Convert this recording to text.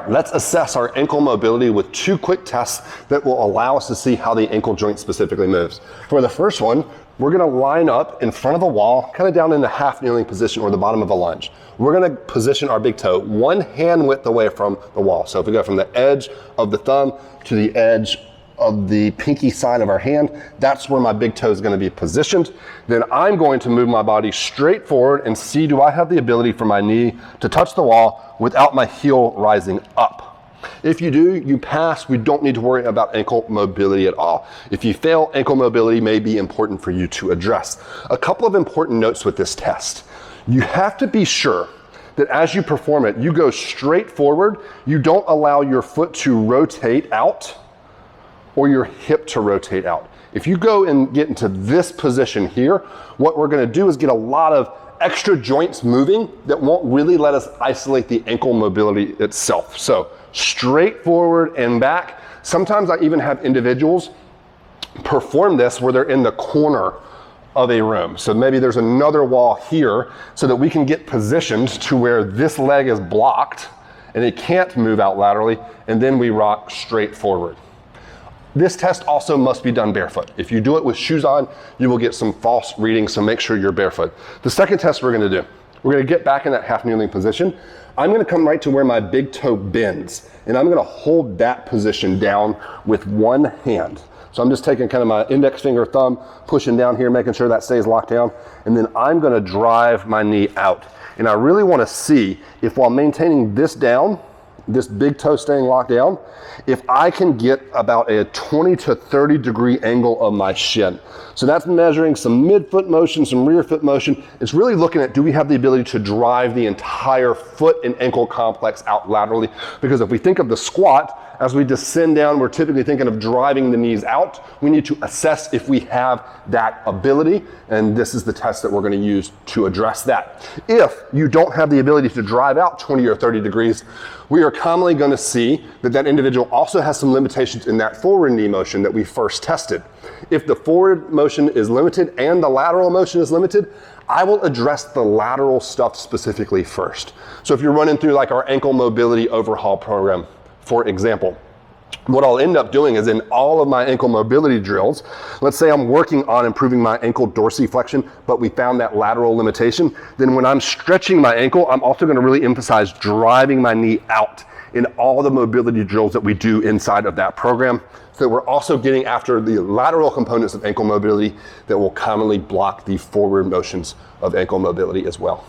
let's assess our ankle mobility with 2 quick tests that will allow us to see how the ankle joint specifically moves. For the first one, we're gonna line up in front of the wall, kind of down in the half kneeling position or the bottom of a lunge. We're gonna position our big toe 1 hand width away from the wall. So if we go from the edge of the thumb to the edge of the pinky side of our hand, that's where my big toe is going to be positioned. Then I'm going to move my body straight forward and see, do I have the ability for my knee to touch the wall without my heel rising up? If you do, you pass. We don't need to worry about ankle mobility at all. If you fail, ankle mobility may be important for you to address. A couple of important notes with this test. You have to be sure that as you perform it, you go straight forward. You don't allow your foot to rotate out or your hip to rotate out. If you go and get into this position here, what we're gonna do is get a lot of extra joints moving that won't really let us isolate the ankle mobility itself. So straight forward and back. Sometimes I even have individuals perform this where they're in the corner of a room. So maybe there's another wall here so that we can get positioned to where this leg is blocked and it can't move out laterally, and then we rock straight forward. This test also must be done barefoot. If you do it with shoes on, you will get some false readings, so make sure you're barefoot. The second test we're gonna do, we're gonna get back in that half kneeling position. I'm gonna come right to where my big toe bends, and I'm gonna hold that position down with 1 hand. So I'm just taking kind of my index finger, thumb, pushing down here, making sure that stays locked down, and then I'm gonna drive my knee out. And I really wanna see if, while maintaining this down, this big toe staying locked down, if I can get about a 20 to 30 degree angle of my shin. So that's measuring some midfoot motion, some rear foot motion. It's really looking at, do we have the ability to drive the entire foot and ankle complex out laterally? Because if we think of the squat, as we descend down, we're typically thinking of driving the knees out. We need to assess if we have that ability, and this is the test that we're gonna use to address that. If you don't have the ability to drive out 20 or 30 degrees, we are commonly gonna see that that individual also has some limitations in that forward knee motion that we first tested. If the forward motion is limited and the lateral motion is limited, I will address the lateral stuff specifically first. So if you're running through like our ankle mobility overhaul program, for example, what I'll end up doing is in all of my ankle mobility drills, let's say I'm working on improving my ankle dorsiflexion, but we found that lateral limitation, then when I'm stretching my ankle, I'm also gonna really emphasize driving my knee out in all the mobility drills that we do inside of that program. So we're also getting after the lateral components of ankle mobility that will commonly block the forward motions of ankle mobility as well.